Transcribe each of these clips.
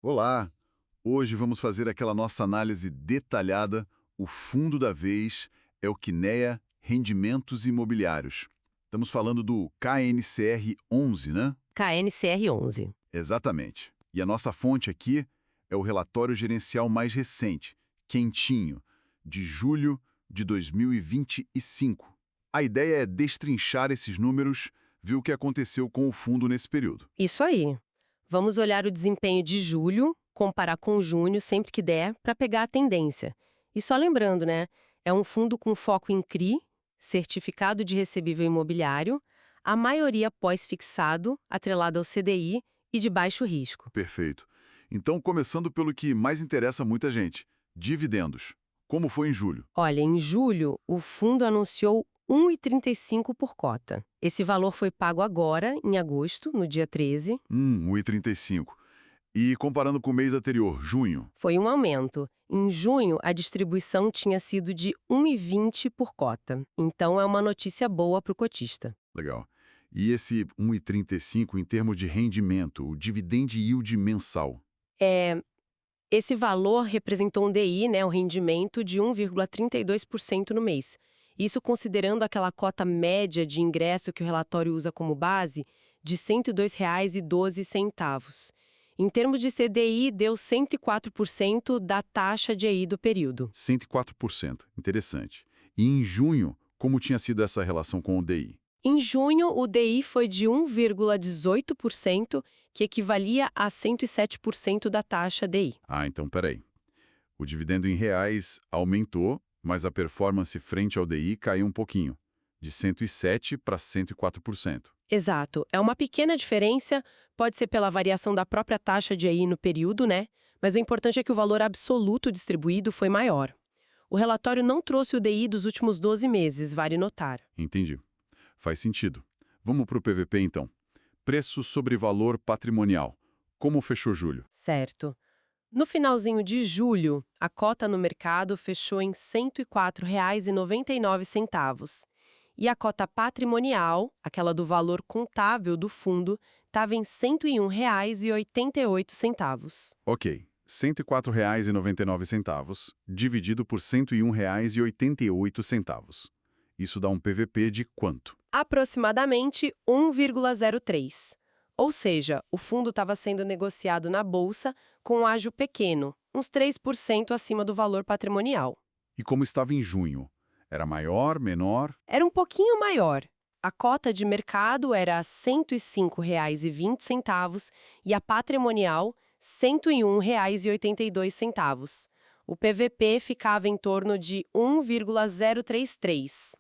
Olá! Hoje vamos fazer aquela nossa análise detalhada. O fundo da vez é o Kinea Rendimentos Imobiliários. Estamos falando do KNCR 11, né? KNCR 11. Exatamente. E a nossa fonte aqui é o relatório gerencial mais recente, quentinho, de julho de 2025. A ideia é destrinchar esses números, ver o que aconteceu com o fundo nesse período. Isso aí. Vamos olhar o desempenho de julho, comparar com junho sempre que der, para pegar a tendência. E só lembrando, né? É um fundo com foco em CRI, Certificado de Recebível Imobiliário, a maioria pós-fixado, atrelado ao CDI e de baixo risco. Perfeito. Então, começando pelo que mais interessa a muita gente, dividendos. Como foi em julho? Olha, em julho, o fundo anunciou 1,35 por cota. Esse valor foi pago agora, em agosto, no dia 13. 1,35. E comparando com o mês anterior, junho? Foi um aumento. Em junho, a distribuição tinha sido de 1,20 por cota. Então, é uma notícia boa para o cotista. Legal. E esse 1,35 em termos de rendimento, o dividend yield mensal? Esse valor representou um DI, né, um rendimento de 1,32% no mês. Isso considerando aquela cota média de ingresso que o relatório usa como base, de R$ 102,12. Em termos de CDI, deu 104% da taxa de EI do período. 104%. Interessante. E em junho, como tinha sido essa relação com o DI? Em junho, o DI foi de 1,18%, que equivalia a 107% da taxa DI. Ah, então peraí. O dividendo em reais aumentou, mas a performance frente ao DI caiu um pouquinho, de 107% para 104%. Exato. É uma pequena diferença, pode ser pela variação da própria taxa de EI no período, né? Mas o importante é que o valor absoluto distribuído foi maior. O relatório não trouxe o DI dos últimos 12 meses, vale notar. Entendi. Faz sentido. Vamos para o PVP então. Preço sobre valor patrimonial. Como fechou julho? Certo. No finalzinho de julho, a cota no mercado fechou em R$ 104,99. E a cota patrimonial, aquela do valor contábil do fundo, estava em R$ 101,88. Ok. R$ 104,99 dividido por R$ 101,88. Isso dá um PVP de quanto? Aproximadamente 1,03. Ou seja, o fundo estava sendo negociado na bolsa com um ágio pequeno, uns 3% acima do valor patrimonial. E como estava em junho? Era maior, menor? Era um pouquinho maior. A cota de mercado era R$ 105,20 e a patrimonial R$ 101,82. O PVP ficava em torno de 1,033.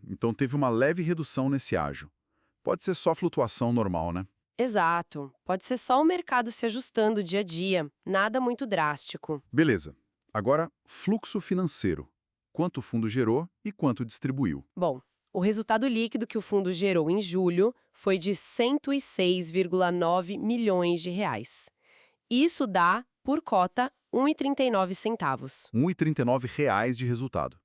Então teve uma leve redução nesse ágio. Pode ser só flutuação normal, né? Exato. Pode ser só o mercado se ajustando dia a dia, nada muito drástico. Beleza. Agora, fluxo financeiro. Quanto o fundo gerou e quanto distribuiu. Bom, o resultado líquido que o fundo gerou em julho foi de 106,9 milhões de reais. Isso dá, por cota, R$ 1,39. R$ 1,39 de resultado.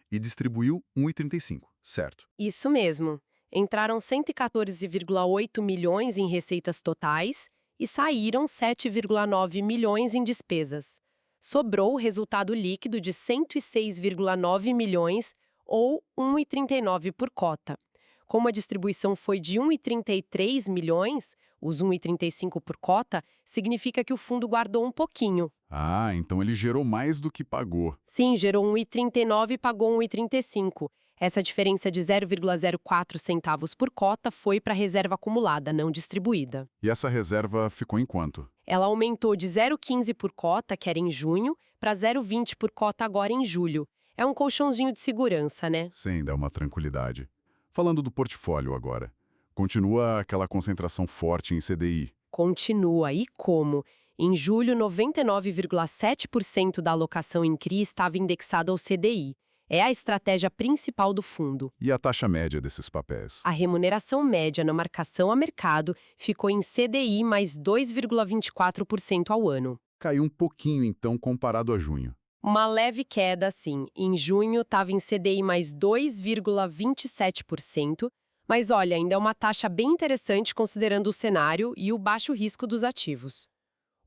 E distribuiu R$ 1,35, certo? Isso mesmo. Entraram 114,8 milhões em receitas totais e saíram 7,9 milhões em despesas. Sobrou o resultado líquido de 106,9 milhões ou 1,39 por cota. Como a distribuição foi de 1,33 milhões, os 1,35 por cota, significa que o fundo guardou um pouquinho. Ah, então ele gerou mais do que pagou. Sim, gerou 1,39 e pagou 1,35. Essa diferença de 0,04 centavos por cota foi para a reserva acumulada, não distribuída. E essa reserva ficou em quanto? Ela aumentou de 0,15 por cota, que era em junho, para 0,20 por cota agora em julho. É um colchãozinho de segurança, né? Sim, dá uma tranquilidade. Falando do portfólio agora. Continua aquela concentração forte em CDI. Continua. E como? Em julho, 99,7% da alocação em CRI estava indexada ao CDI. É a estratégia principal do fundo. E a taxa média desses papéis? A remuneração média na marcação a mercado ficou em CDI mais 2,24% ao ano. Caiu um pouquinho, então, comparado a junho. Uma leve queda, sim. Em junho estava em CDI mais 2,27%, mas olha, ainda é uma taxa bem interessante considerando o cenário e o baixo risco dos ativos.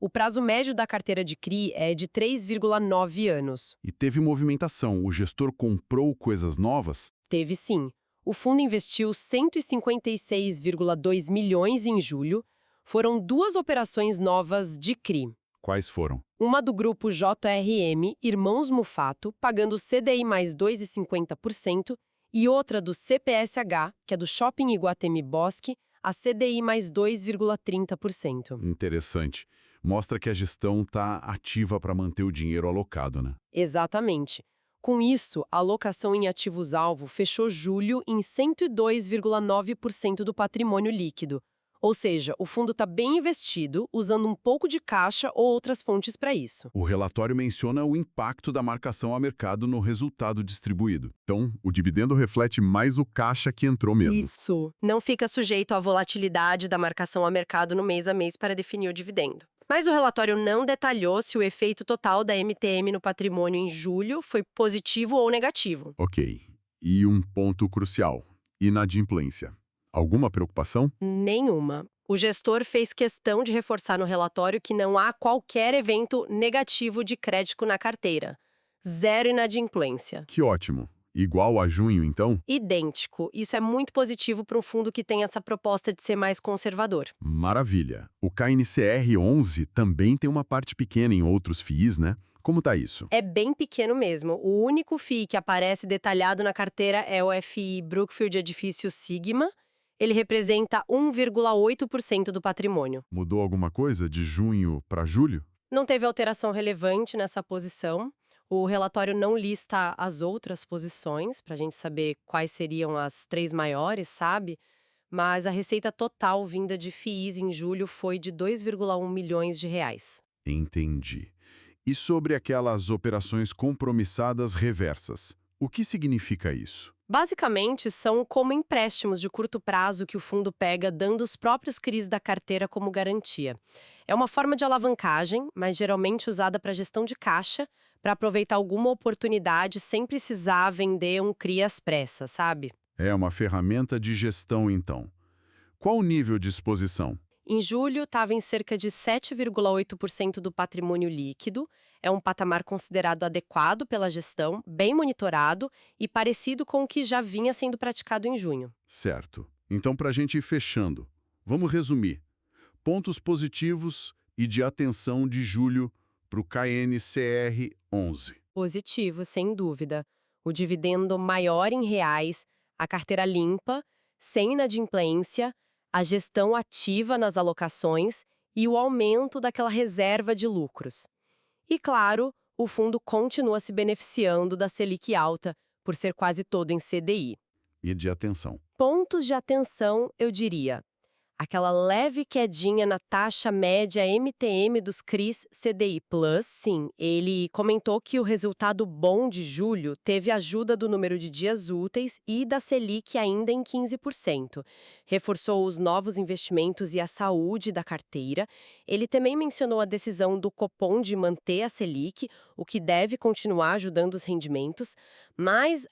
O prazo médio da carteira de CRI é de 3,9 anos. E teve movimentação. O gestor comprou coisas novas? Teve sim. O fundo investiu 156,2 milhões em julho. Foram 2 operações novas de CRI. Quais foram? Uma do grupo JRM, Irmãos Mufato, pagando CDI mais 2,50%, e outra do CPSH, que é do Shopping Iguatemi Bosque, a CDI mais 2,30%. Interessante. Mostra que a gestão está ativa para manter o dinheiro alocado, né? Exatamente. Com isso, a alocação em ativos-alvo fechou julho em 102,9% do patrimônio líquido. Ou seja, o fundo está bem investido, usando um pouco de caixa ou outras fontes para isso. O relatório menciona o impacto da marcação a mercado no resultado distribuído. Então, o dividendo reflete mais o caixa que entrou mesmo. Isso. Não fica sujeito à volatilidade da marcação a mercado no mês a mês para definir o dividendo. Mas o relatório não detalhou se o efeito total da MTM no patrimônio em julho foi positivo ou negativo. Ok. E um ponto crucial: inadimplência. Alguma preocupação? Nenhuma. O gestor fez questão de reforçar no relatório que não há qualquer evento negativo de crédito na carteira. Zero inadimplência. Que ótimo. Igual a junho, então? Idêntico. Isso é muito positivo para um fundo que tem essa proposta de ser mais conservador. Maravilha. O KNCR 11 também tem uma parte pequena em outros FIIs, né? Como tá isso? É bem pequeno mesmo. O único FII que aparece detalhado na carteira é o FI Brookfield Edifício Sigma. Ele representa 1,8% do patrimônio. Mudou alguma coisa de junho para julho? Não teve alteração relevante nessa posição. O relatório não lista as outras posições, para a gente saber quais seriam as 3 maiores, sabe? Mas a receita total vinda de FIIs em julho foi de 2,1 milhões de reais. Entendi. E sobre aquelas operações compromissadas reversas? O que significa isso? Basicamente, são como empréstimos de curto prazo que o fundo pega dando os próprios CRIs da carteira como garantia. É uma forma de alavancagem, mas geralmente usada para gestão de caixa, para aproveitar alguma oportunidade sem precisar vender um CRI às pressas, sabe? É uma ferramenta de gestão, então. Qual o nível de exposição? Em julho, estava em cerca de 7,8% do patrimônio líquido. É um patamar considerado adequado pela gestão, bem monitorado e parecido com o que já vinha sendo praticado em junho. Certo. Então, para a gente ir fechando, vamos resumir. Pontos positivos e de atenção de julho para o KNCR 11. Positivo, sem dúvida. O dividendo maior em reais, a carteira limpa, sem inadimplência, a gestão ativa nas alocações e o aumento daquela reserva de lucros. E, claro, o fundo continua se beneficiando da Selic alta, por ser quase todo em CDI. E de atenção. Pontos de atenção, eu diria. Aquela leve quedinha na taxa média MTM dos CRIs CDI+, sim, ele comentou que o resultado bom de julho teve ajuda do número de dias úteis e da Selic ainda em 15%. Reforçou os novos investimentos e a saúde da carteira. Ele também mencionou a decisão do Copom de manter a Selic, o que deve continuar ajudando os rendimentos, mas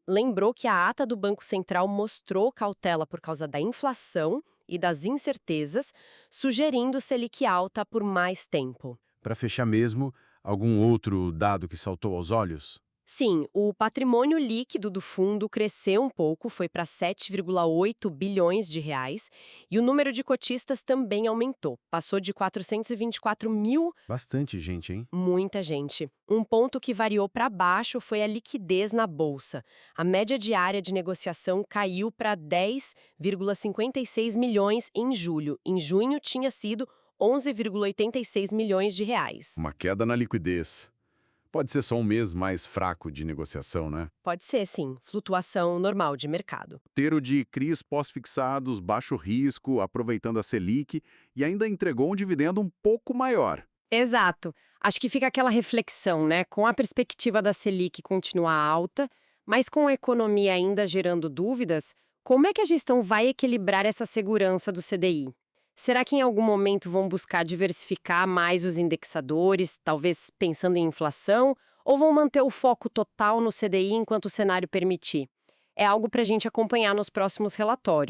lembrou que a ata do Banco Central mostrou cautela por causa da inflação e das incertezas, sugerindo Selic alta por mais tempo. Para fechar mesmo, algum outro dado que saltou aos olhos? Sim, o patrimônio líquido do fundo cresceu um pouco, foi para 7,8 bilhões de reais, e o número de cotistas também aumentou, passou de 424 mil. Bastante gente, hein? Muita gente. Um ponto que variou para baixo foi a liquidez na bolsa. A média diária de negociação caiu para 10,56 milhões em julho. Em junho tinha sido 11,86 milhões de reais. Uma queda na liquidez. Pode ser só um mês mais fraco de negociação, né? Pode ser, sim. Flutuação normal de mercado. Roteiro de CRIs pós-fixados, baixo risco, aproveitando a Selic e ainda entregou um dividendo um pouco maior. Exato. Acho que fica aquela reflexão, né? Com a perspectiva da Selic continuar alta, mas com a economia ainda gerando dúvidas, como é que a gestão vai equilibrar essa segurança do CDI? Será que em algum momento vão buscar diversificar mais os indexadores, talvez pensando em inflação, ou vão manter o foco total no CDI enquanto o cenário permitir? É algo para a gente acompanhar nos próximos relatórios.